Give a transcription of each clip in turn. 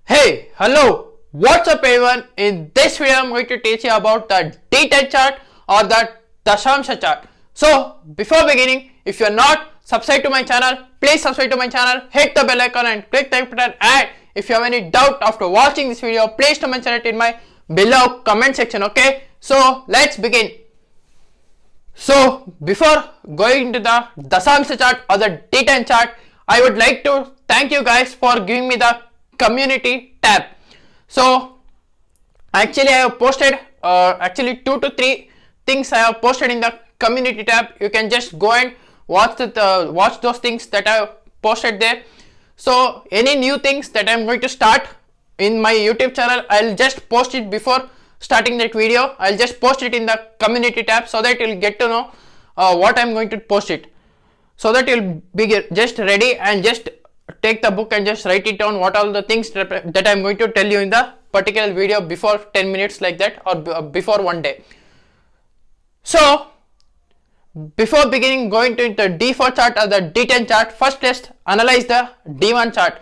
Hey, hello, what's up everyone? In this video I'm going to teach you about the D10 chart or the Dashamsha chart. So before beginning, if you're not subscribed to my channel, please subscribe to my channel, hit the bell icon and click the button, and if you have any doubt after watching this video, please to mention it in my below comment section, okay? So let's begin. So before going into the Dashamsha chart or the D10 chart, I would like to thank you guys for giving me the community tab. So actually I have posted actually 2 to 3 things I have posted in the community tab. You can just go and watch those things that I have posted there. So any new things that I am going to start in my YouTube channel, I'll just post it before starting that video. I'll just post it in the community tab so that you'll get to know what I'm going to post it, so that you'll be just ready and just take the book and just write it down what all the things that I'm going to tell you in the particular video before 10 minutes like that, or before one day. So before beginning going to the D4 chart or the D10 chart, first let's analyze the D1 chart,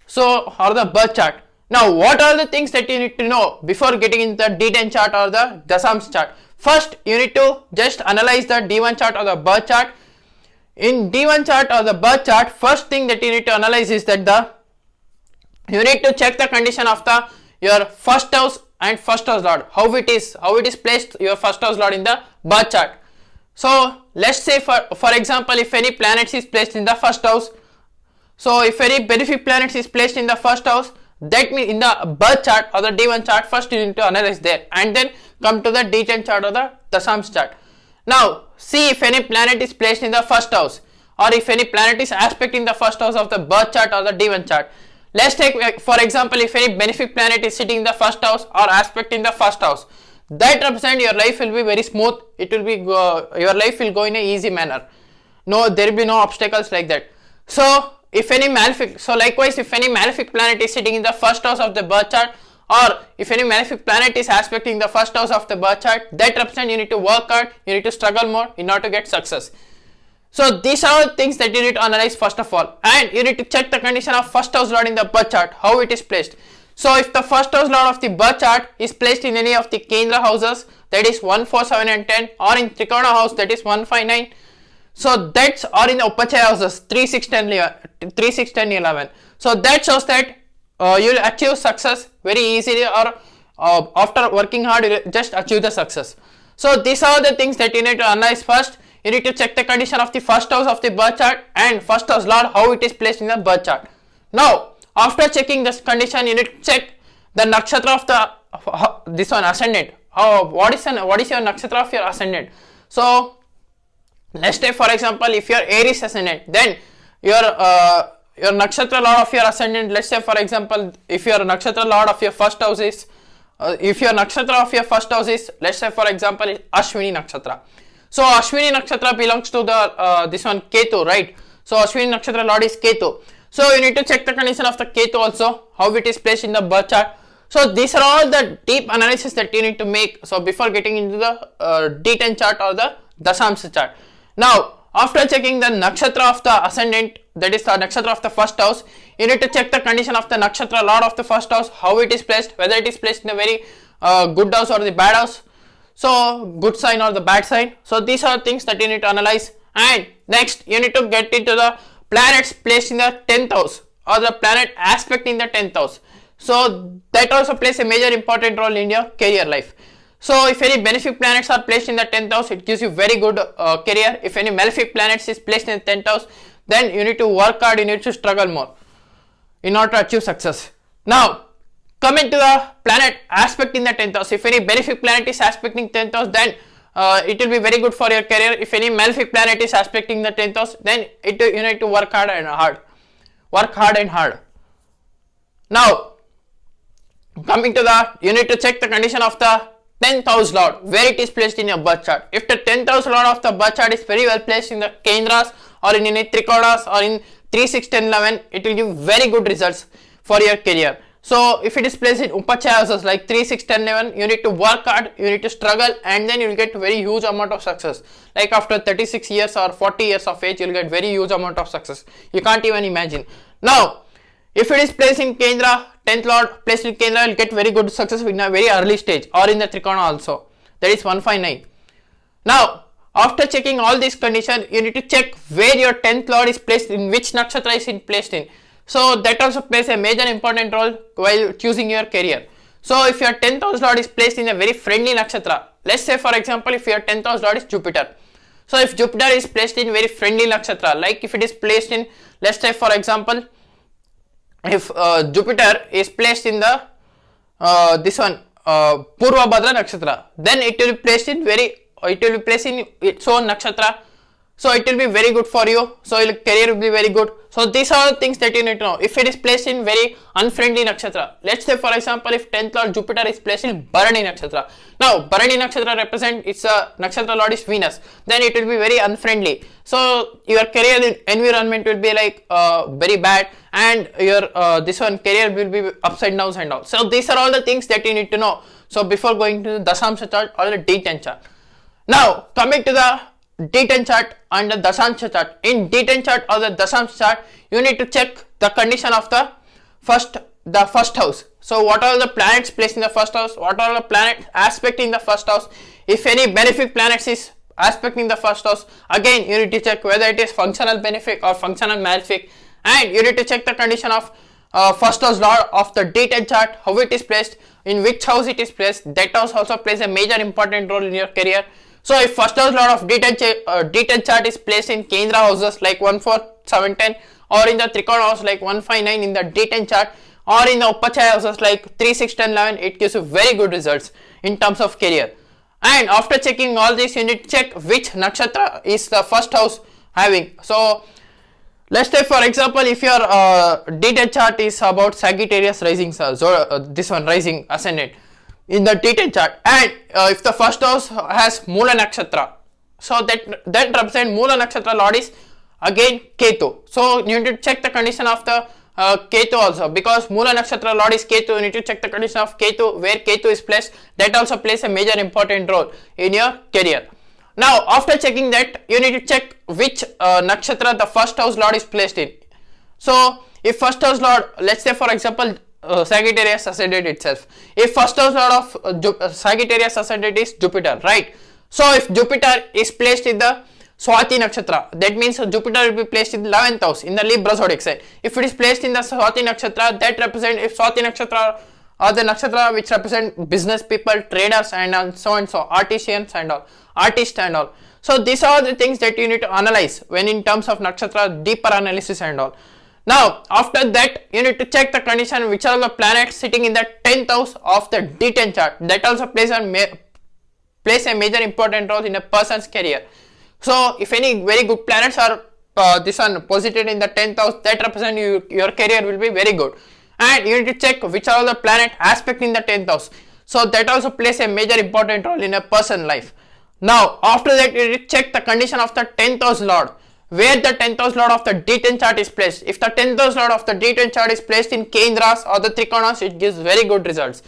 so or the birth chart. Now what are the things that you need to know before getting into the D10 chart or the Dashamsha chart? First you need to just analyze the D1 chart or the birth chart. In D1 chart or the birth chart, first thing that you need to analyze is that you need to check the condition of your first house and first house lord, how it is placed, your first house lord in the birth chart. So let's say for example, if any planets is placed in the first house, so if any benefic planets is placed in the first house, that means in the birth chart or the D1 chart, first you need to analyze there and then come to the D10 chart or the Dashamsha chart. Now see if any planet is placed in the first house, or if any planet is aspecting the first house of the birth chart or the D1 chart. Let's take for example, if any benefic planet is sitting in the first house or aspect in the first house, that represent your life will be very smooth. It will be your life will go in a easy manner. No, there will be no obstacles like that. So if any malefic, so likewise if any malefic planet is sitting in the first house of the birth chart, or if any malefic planet is aspecting the first house of the birth chart, that represent you need to work hard, you need to struggle more in order to get success. So these are things that you need to analyze first of all, and you need to check the condition of first house lord in the birth chart, how it is placed. So if the first house lord of the birth chart is placed in any of the Kendra houses, that is 1, 4, 7 and 10, or in Trikona house, that is 1, 5, 9, so that's, or in the Upachaya houses 3, 6, 10, 11. So that shows that you will achieve success very easily, or after working hard you will just achieve the success. So these are the things that you need to analyze first. You need to check the condition of the first house of the birth chart and first house lord, how it is placed in the birth chart. Now after checking this condition, you need to check the nakshatra of the this one ascendant. What is your nakshatra of your ascendant? So let's say for example, if your Aries ascendant, then your nakshatra lord of your ascendant, let's say for example, if your nakshatra lord of your first house is let's say for example Ashwini nakshatra. So Ashwini nakshatra belongs to the this one Ketu, right? So Ashwini nakshatra lord is Ketu. So you need to check the condition of the Ketu also, how it is placed in the birth chart. So these are all the deep analysis that you need to make, so before getting into the D10 chart or the Dashamsha chart. Now after checking the nakshatra of the ascendant, that is the nakshatra of the first house, you need to check the condition of the nakshatra lord of the first house, how it is placed, whether it is placed in a very good house or the bad house, so good sign or the bad sign. So these are things that you need to analyze. And next you need to get into the planets placed in the 10th house or the planet aspect in the 10th house. So that also plays a major important role in your career life. So if any benefic planets are placed in the 10th house, it gives you very good career. If any malefic planets is placed in the 10th house, then you need to work hard, you need to struggle more in order to achieve success. Now coming to the planet aspect in the 10th house, if any benefic planet is aspecting 10th house, then it will be very good for your career. If any malefic planet is aspecting the 10th house, then you need to work hard and hard. Now coming to you need to check the condition of the 10th house lord, where it is placed in your birth chart. If the 10th house lord of the birth chart is very well placed in the Kendras or in any Trikonas or in 3, 6, 10, 11, it will give very good results for your career. So if it is placed in Upachaya houses like 3, 6, 10, 11, you need to work hard, you need to struggle, and then you will get very huge amount of success. Like after 36 years or 40 years of age, you will get very huge amount of success. You can't even imagine. Now, if it is placed in Kendra 10th lord placed in Kendra will get very good success in a very early stage or in the Trikona also. That is 159. Now, after checking all these conditions, you need to check where your 10th lord is placed in, which nakshatra is placed in. So that also plays a major important role while choosing your career. So if your 10th house lord is placed in a very friendly nakshatra, let's say for example if your 10th house lord is Jupiter. So if Jupiter is placed in very friendly nakshatra, like if it is placed in, let's say for example, if Jupiter is placed in the Purva Bhadra nakshatra, then it will be placed in its own nakshatra. So it will be very good for you. So your career will be very good. So these are the things that you need to know. If it is placed in very unfriendly nakshatra, let's say for example if 10th lord Jupiter is placed in Bharani nakshatra. Now Bharani nakshatra represents its nakshatra lord is Venus. Then it will be very unfriendly. So your career environment will be like very bad, and your career will be upside down and all. So these are all the things that you need to know. So before going to the Dashamsha chart or the D10 chart. Now coming to the D10 chart and the Dashamsha chart. In D10 chart or the Dashamsha chart, you need to check the condition of the first house. So what are the planets placed in the first house? What are the planets aspecting the first house? If any benefic planets is aspecting the first house, again you need to check whether it is functional benefic or functional malefic, and you need to check the condition of first house lord of the D10 chart, how it is placed, in which house it is placed. That house also plays a major important role in your career. So if first house lord of D10 chart is placed in Kendra houses like 1, 4, 7, 10, or in the Trikona house like 1, 5, 9 in the D10 chart, or in the Upachaya houses like 3, 6, 10, 11, it gives you very good results in terms of career. And after checking all this, you need to check which nakshatra is the first house having. So let's say for example if your D10 chart is about Sagittarius rising, rising ascendant in the D10 chart, and if the first house has Mula nakshatra, so that represents Mula nakshatra lord is again Ketu. So you need to check the condition of the Ketu also, because Mula nakshatra lord is Ketu. You need to check the condition of Ketu, where Ketu is placed. That also plays a major important role in your career. Now after checking that, you need to check which nakshatra the first house lord is placed in. So if first house lord, let's say for example Sagittarius ascendant itself, if first house lord of Sagittarius ascendant is Jupiter, right? So if Jupiter is placed in the Swati nakshatra, that means Jupiter will be placed in the 11th house in the Libra zodiac sign. If it is placed in the Swati nakshatra, that represents, if Swati nakshatra or the nakshatra which represent business people, traders and so and so, artisans and all, artists and all. So these are the things that you need to analyze when in terms of nakshatra, deeper analysis and all. Now after that, you need to check the condition which are the planets sitting in the 10th house of the D10 chart. That also plays a major important role in a person's career. So if any very good planets are posited in the 10th house, that represent your career will be very good. And you need to check which are the planet aspect in the 10th house. So that also plays a major important role in a person's life. Now after that, you need to check the condition of the 10th house lord, where the 10th house lord of the D10 chart is placed. If the 10th house lord of the D10 chart is placed in Kendras or the Trikonas, it gives very good results.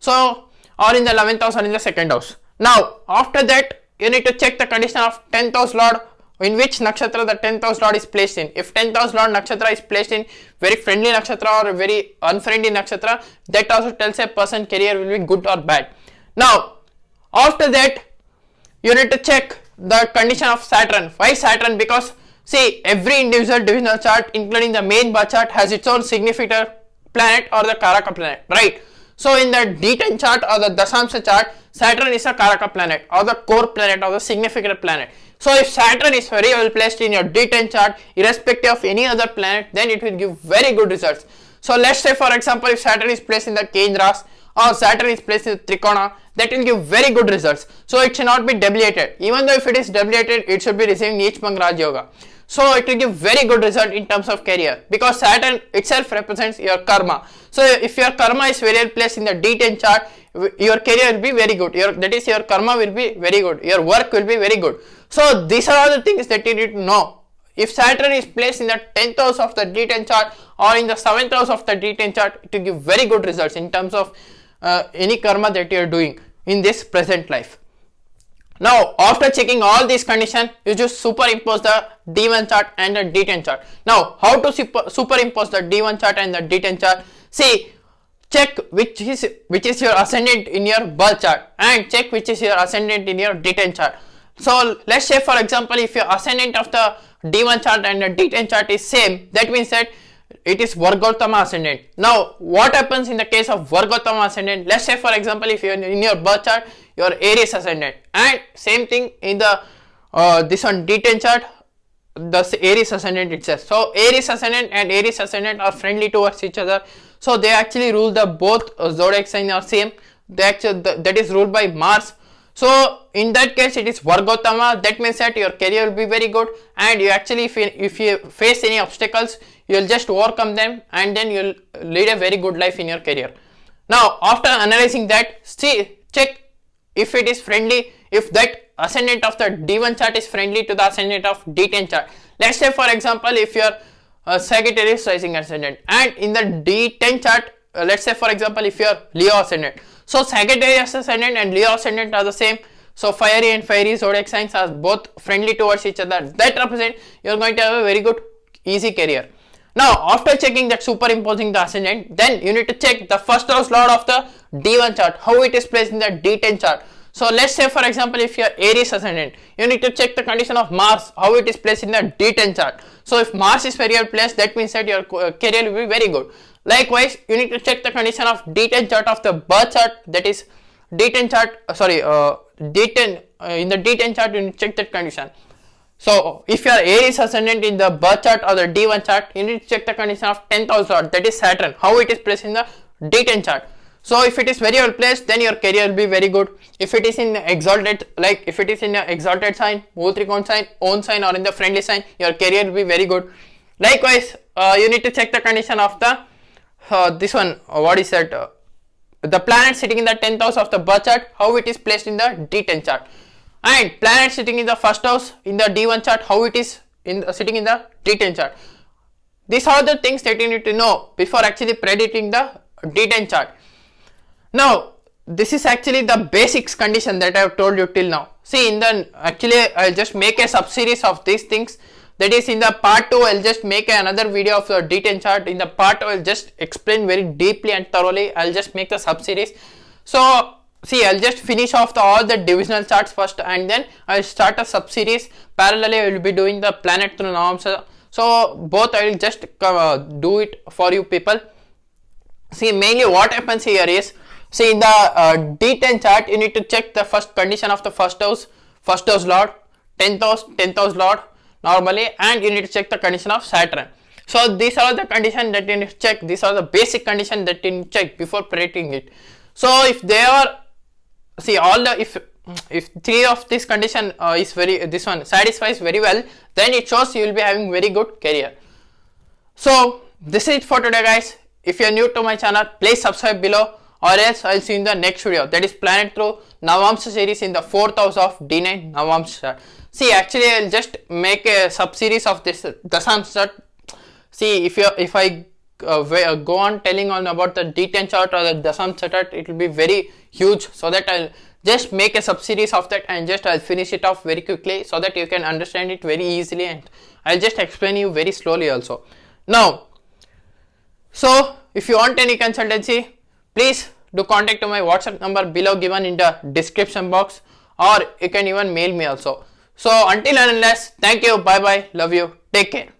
So, or in the 11th house or in the 2nd house. Now after that, you need to check the condition of 10th house lord, in which nakshatra the 10th house lord is placed in. If 10th house lord nakshatra is placed in very friendly nakshatra or very unfriendly nakshatra, that also tells a person career will be good or bad. Now after that, you need to check the condition of Saturn. Why Saturn? Because see, every individual divisional chart including the main bar chart has its own significant planet or the Karaka planet, right? So in the D10 chart or the Dashamsha chart, Saturn is a Karaka planet or the core planet or the significant planet. So if Saturn is very well placed in your D10 chart, irrespective of any other planet, then it will give very good results. So let's say for example, if Saturn is placed in the Kendras or Saturn is placed in the Trikona, that will give very good results. So it should not be debilitated. Even though if it is debilitated, it should be receiving Neech Bhang Raj Yoga. So it will give very good result in terms of career, because Saturn itself represents your karma. So if your karma is very well placed in the D10 chart, your career will be very good. That is, your karma will be very good. Your work will be very good. So these are all the things that you need to know. If Saturn is placed in the 10th house of the D10 chart or in the 7th house of the D10 chart, it will give very good results in terms of any karma that you are doing in this present life. Now after checking all these conditions, you just superimpose the D1 chart and the D10 chart. Now how to superimpose the D1 chart and the D10 chart? See, check which is your ascendant in your birth chart, and check which is your ascendant in your D10 chart. So let's say for example, if your ascendant of the D1 chart and the D10 chart is same, that means that it is Vargottama ascendant. Now what happens in the case of Vargottama ascendant? Let's say for example, if you are in your birth chart, your Aries ascendant, and same thing in the this one D10 chart, the Aries ascendant itself. So Aries ascendant and Aries ascendant are friendly towards each other. So they actually rule the both zodiac signs are same. They actually that is ruled by Mars. So in that case it is Vargottama. That means that your career will be very good, and you actually if you face any obstacles, you will just overcome them, and then you will lead a very good life in your career. Now after analyzing that, check if it is friendly, if that ascendant of the D1 chart is friendly to the ascendant of D10 chart. Let's say for example, if your Sagittarius rising ascendant, and in the D10 chart, let's say for example, if you are Leo ascendant. So Sagittarius ascendant and Leo ascendant are the same. So fiery and fiery zodiac signs are both friendly towards each other. That represent you are going to have a very good easy career. Now after checking that, superimposing the ascendant, then you need to check the first house lord of the D1 chart, how it is placed in the D10 chart. So let's say for example, if you are Aries ascendant, you need to check the condition of Mars, how it is placed in the D10 chart. So if Mars is very well placed, that means that your career will be very good. Likewise, you need to check the condition of D10 chart of the birth chart, that is D10 chart, D10 in the D10 chart, you need to check that condition. So if you are Aries ascendant in the birth chart or the D1 chart, you need to check the condition of 10th house lord, that is Saturn, how it is placed in the D10 chart. So if it is very well placed, then your career will be very good. If it is in exalted, like if it is in an exalted sign, Bhutrikon sign, own sign, or in the friendly sign, your career will be very good. Likewise, you need to check the condition of the this one, what is that, the planet sitting in the 10th house of the birth chart, how it is placed in the D10 chart, and planet sitting in the first house in the D1 chart, how it is sitting in the D10 chart. These are the things that you need to know before actually predicting the D10 chart. Now this is actually the basics condition that I have told you till now. See, in the actually I'll just make a sub series of these things. That is, in the part 2 I'll just make another video of the D10 chart. In the part 2 I'll just explain very deeply and thoroughly. I'll just make a sub series. So see, I'll just finish off all the divisional charts first, and then I'll start a sub series. Parallelly I will be doing the planet through Navamsa. So both I will just do it for you people. See, mainly what happens here is, see, in the D10 chart, you need to check the first condition of the first house lord, 10th house lord normally, and you need to check the condition of Saturn. So these are the conditions that you need to check. These are the basic conditions that you need to check before predicting it. So if they are, see, all the if three of this condition is this one satisfies very well, then it shows you will be having very good career. So this is it for today, guys. If you are new to my channel, please subscribe below, or else I'll see you in the next video, that is planet through Navamsa series in the 4th house of D9 Navamsa chart. See, actually I'll just make a sub series of this Dasam chart. See, if I go on telling on about the D10 chart or the Dasam chart, it will be very huge, so that I'll just make a sub series of that, and just I'll finish it off very quickly so that you can understand it very easily, and I'll just explain you very slowly also. Now, so if you want any consultancy, please do contact my WhatsApp number below given in the description box, or you can even mail me also. So until and unless, thank you, bye bye, love you, take care.